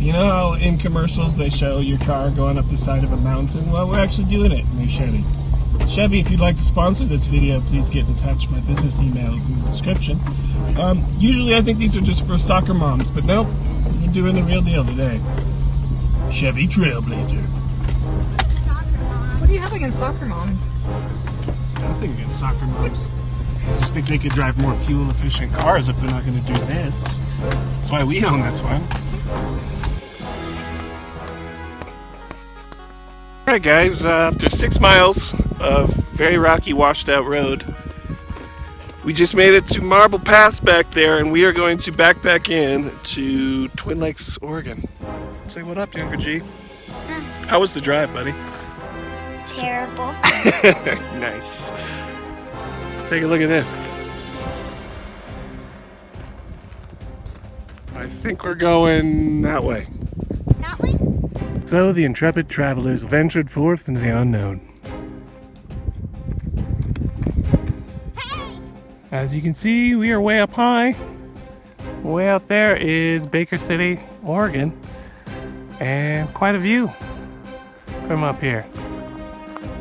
You know how in commercials they show your car going up the side of a mountain? Well, we're actually doing it in a Chevy. Chevy, if you'd like to sponsor this video, please get in touch. My business email is in the description. Usually I think these are just for soccer moms, but nope, we're doing the real deal today. Chevy Trailblazer. What do you have against soccer moms? Nothing against soccer moms. I just think they could drive more fuel-efficient cars if they're not going to do this. That's why we own this one. Alright guys, after 6 miles of very rocky, washed-out road, we just made it to Marble Pass back there, and we are going to backpack in to Twin Lakes, Oregon. Say what up, Younger G. How was the drive, buddy? Terrible. Nice. Take a look at this. I think we're going that way. That way? So the intrepid travelers ventured forth into the unknown. Hey! As you can see, we are way up high. Way out there is Baker City, Oregon, and quite a view from up here.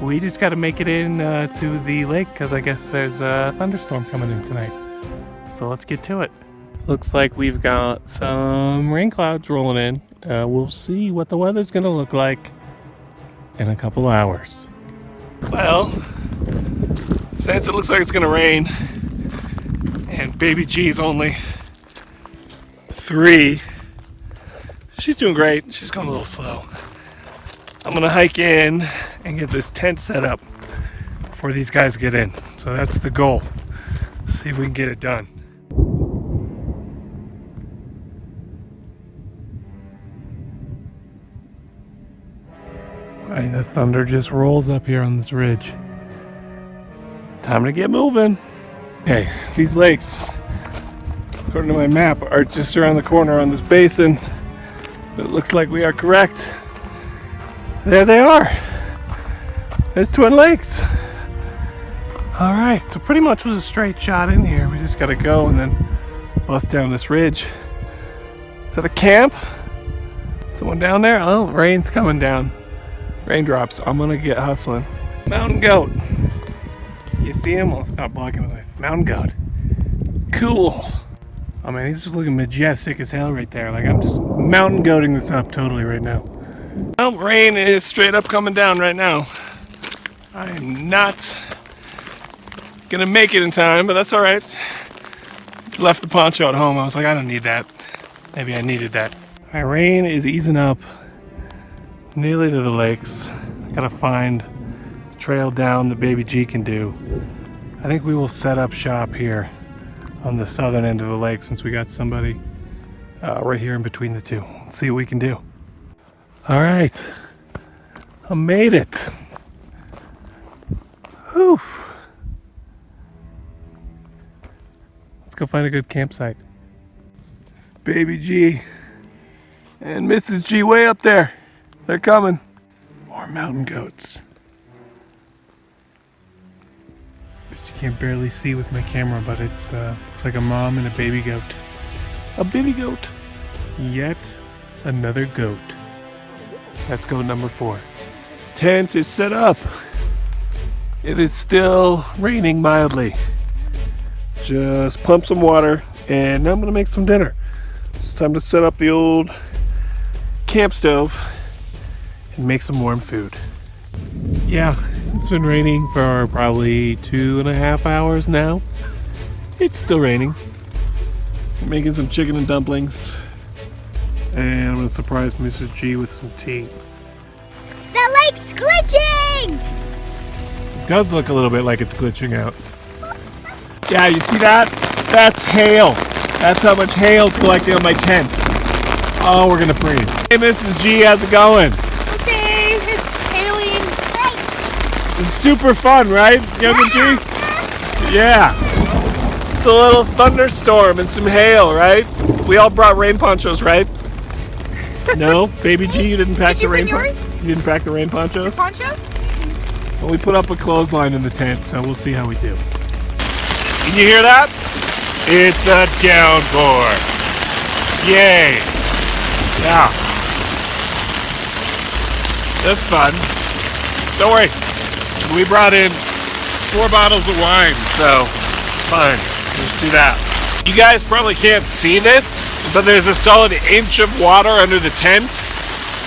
We just got to make it in to the lake because I guess there's a thunderstorm coming in tonight. So let's get to it. Looks like we've got some rain clouds rolling in. We'll see what the weather's gonna look like in a couple hours. Well, since it looks like it's gonna rain and baby G's only 3, she's doing great. She's going a little slow. I'm gonna hike in and get this tent set up before these guys get in. So that's the goal. See if we can get it done. Right, the thunder just rolls up here on this ridge. Time to get moving. Okay, these lakes, according to my map, are just around the corner on this basin. But it looks like we are correct. There they are. There's Twin Lakes. All right, so pretty much was a straight shot in here. We just gotta go and then bust down this ridge. Is that a camp? Someone down there? Oh, rain's coming down. Raindrops. I'm gonna get hustling. Mountain goat. You see him? I'll stop blocking with my mountain goat. Cool. Oh man, he's just looking majestic as hell right there. Like I'm just mountain goating this up totally right now. Well, rain is straight up coming down right now. I am not gonna make it in time, but that's all right. Left the poncho at home. I was like, I don't need that. Maybe I needed that. My rain is easing up. Nearly to the lakes. I gotta find a trail down that baby G can do. I think we will set up shop here on the southern end of the lake since we got somebody right here in between the two. Let's see what we can do. All right, I made it. Whew. Let's go find a good campsite. Baby G and Mrs. G way up there. They're coming. More mountain goats. Just you can't barely see with my camera, but it's like a mom and a baby goat. A baby goat. Yet another goat. That's goat number 4. Tent is set up. It is still raining mildly. Just pump some water and I'm gonna make some dinner. It's time to set up the old camp stove and make some warm food. Yeah, it's been raining for probably 2.5 hours now. It's still raining. I'm making some chicken and dumplings. And I'm gonna surprise Mrs. G with some tea. The lake's glitching! It does look a little bit like it's glitching out. Yeah, you see that? That's hail. That's how much hail's collecting on my tent. Oh, we're gonna freeze. Hey, Mrs. G, how's it going? Okay, it's hailing. It's super fun, right, Younger G? Yeah. It's a little thunderstorm and some hail, right? We all brought rain ponchos, right? No, baby G, you didn't pack Did you the rain bring yours? You didn't pack the rain ponchos? Poncho? Well, we put up a clothesline in the tent, so we'll see how we do. Can you hear that? It's a downpour. Yay. Yeah. That's fun. Don't worry. We brought in 4 bottles of wine, so it's fine. Just do that. You guys probably can't see this, but there's a solid inch of water under the tent,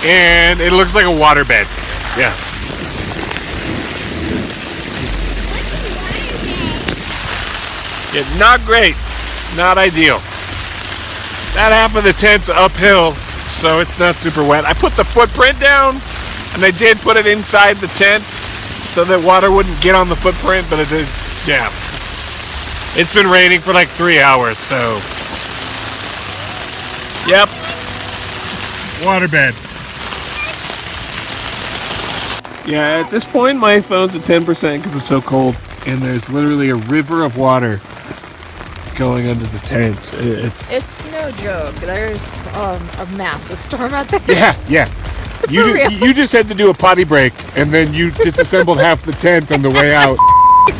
and it looks like a waterbed. Yeah. Yeah, not great. Not ideal. That half of the tent's uphill, so it's not super wet. I put the footprint down, and I did put it inside the tent so that water wouldn't get on the footprint, but it's been raining for like 3 hours, so. Yep. Waterbed. Yeah, at this point my phone's at 10% because it's so cold, and there's literally a river of water going under the tent. It's no joke. There's a massive storm out there. Yeah. You just had to do a potty break, and then you disassembled half the tent on the way out,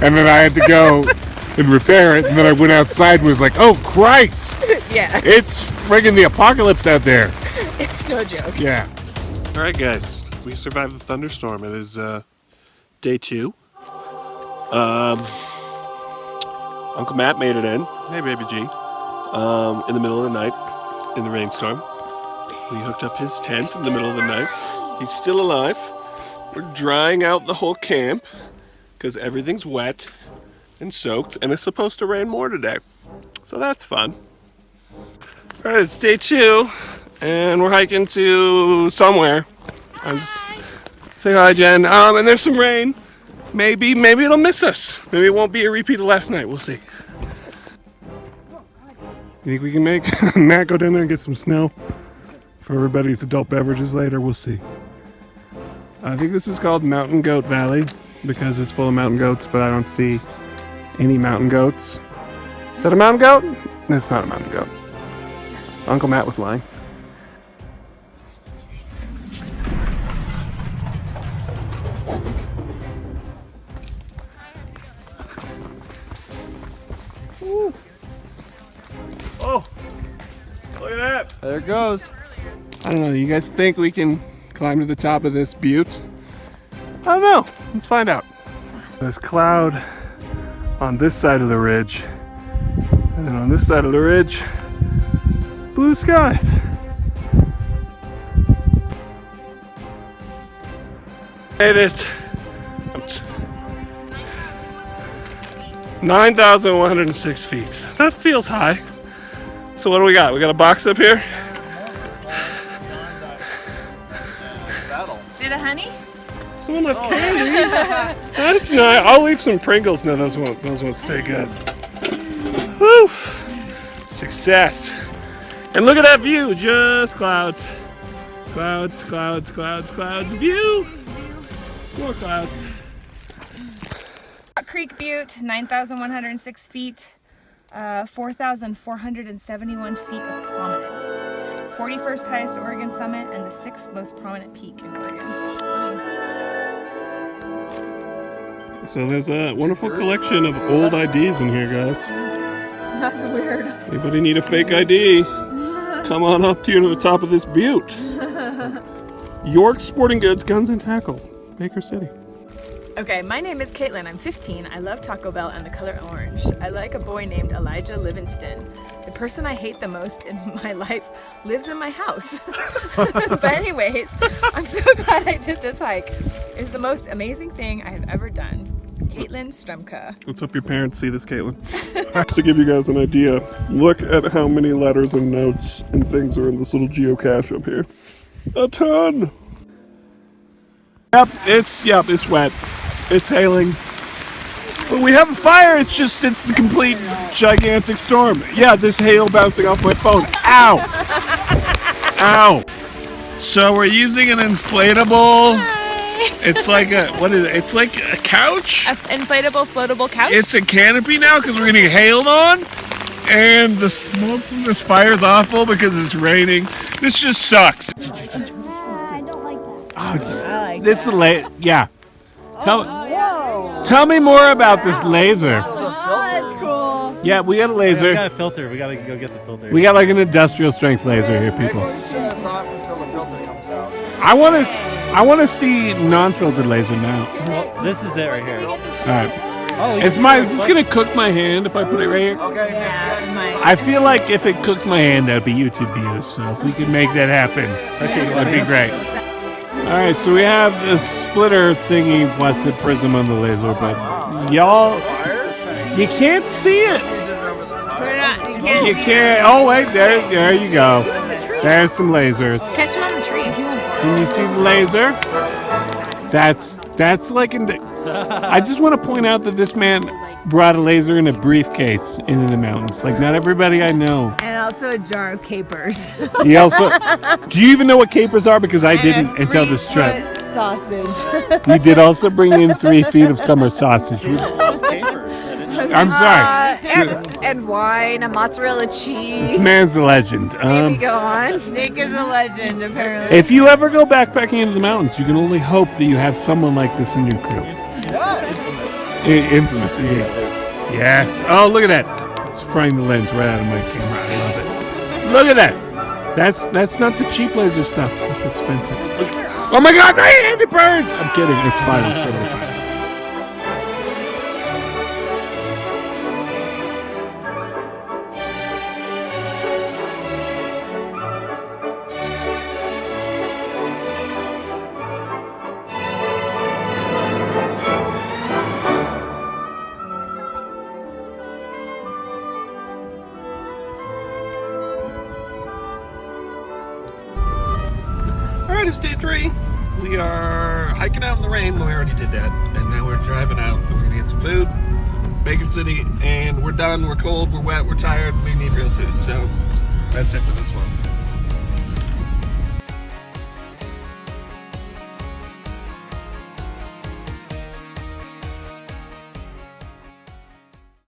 and then I had to go and repair it, and then I went outside and was like, oh Christ! Yeah. It's friggin' the apocalypse out there. It's no joke. Yeah. Alright guys, we survived the thunderstorm. It is day 2. Uncle Matt made it in. Hey baby G. In the middle of the night, in the rainstorm. We hooked up his tent in the middle of the night. He's still alive. We're drying out the whole camp because everything's wet and soaked, and it's supposed to rain more today. So that's fun. Alright, it's day 2, and we're hiking to somewhere. I'm just saying hi, Jen. And there's some rain. Maybe it'll miss us. Maybe it won't be a repeat of last night. We'll see. You think we can make Matt go down there and get some snow for everybody's adult beverages later? We'll see. I think this is called Mountain Goat Valley because it's full of mountain goats, but I don't see any mountain goats. Is that a mountain goat? No, it's not a mountain goat. Uncle Matt was lying. Ooh. Oh, look at that. There it goes. I don't know, you guys think we can climb to the top of this butte? I don't know, let's find out. There's cloud on this side of the ridge, and then on this side of the ridge, blue skies. It is 9,106 feet. That feels high. So what do we got? We got a box up here. Did a honey? Someone left candy. That's nice. I'll leave some Pringles. No, those won't stay good. Woo! Success. And look at that view. Just clouds. Clouds, clouds, clouds, clouds. View. More clouds. Creek Butte, 9,106 feet, 4,471 feet of prominence. 41st highest Oregon summit and the 6th most prominent peak in Oregon. So there's a wonderful collection of old IDs in here, guys. That's weird. Anybody need a fake ID? Come on up here to the top of this butte. York Sporting Goods, Guns and Tackle, Baker City. Okay, my name is Caitlin. I'm 15. I love Taco Bell and the color orange. I like a boy named Elijah Livingston. The person I hate the most in my life lives in my house. But anyways, I'm so glad I did this hike. It's the most amazing thing I have ever done. Caitlin Strumka. Let's hope your parents see this, Caitlin. To give you guys an idea, look at how many letters and notes and things are in this little geocache up here. A ton! Yep, it's wet. It's hailing. But we have a fire, it's a complete gigantic storm. Yeah, there's hail bouncing off my phone. Ow! Ow! So we're using an inflatable. It's like it's like a couch? An inflatable, floatable couch? It's a canopy now because we're getting hailed on. And the smoke from this fire is awful because it's raining. This just sucks. I don't like that. Oh, this is yeah. Tell me more about this laser. Oh, that's cool. Yeah, we got a We laser. got a filter. We gotta go get the filter. We got like an industrial strength laser here, people. Turn us off until the filter comes out. I want to see non-filtered laser now. Well, this is it right here. All right. Oh, Is this gonna cook my hand if I put it right here? Okay. I feel like if it cooked my hand, that'd be YouTube views. So if we could make that happen, that'd be great. All right, so we have the splitter thingy, what's it, prism on the laser, but y'all, you can't see it. You can't. Oh wait, there you go. There's some lasers. Catch it on the tree if you want. Can you see the laser? That's like I just want to point out that this man brought a laser in a briefcase into the mountains. Like not everybody I know. And also a jar of capers. He also. Do you even know what capers are? Because I didn't until this trip. Sausage. He did also bring in 3 feet of summer sausage. I'm sorry. And wine, and mozzarella cheese. This man's a legend. Maybe go on. Nick is a legend, apparently. If you ever go backpacking into the mountains, you can only hope that you have someone like this in your crew. Infamous, indeed. Yes. Oh, look at that. It's frying the lens right out of my camera. I love it. Look at that. That's not the cheap laser stuff. That's expensive. Oh my God, my hand, it burns. I'm kidding. It's fine. It's totally fine. Alright, it's day 3. We are hiking out in the rain. Well, we already did that. And now we're driving out. We're going to get some food. Baker City. And we're done. We're cold. We're wet. We're tired. We need real food. So that's it for the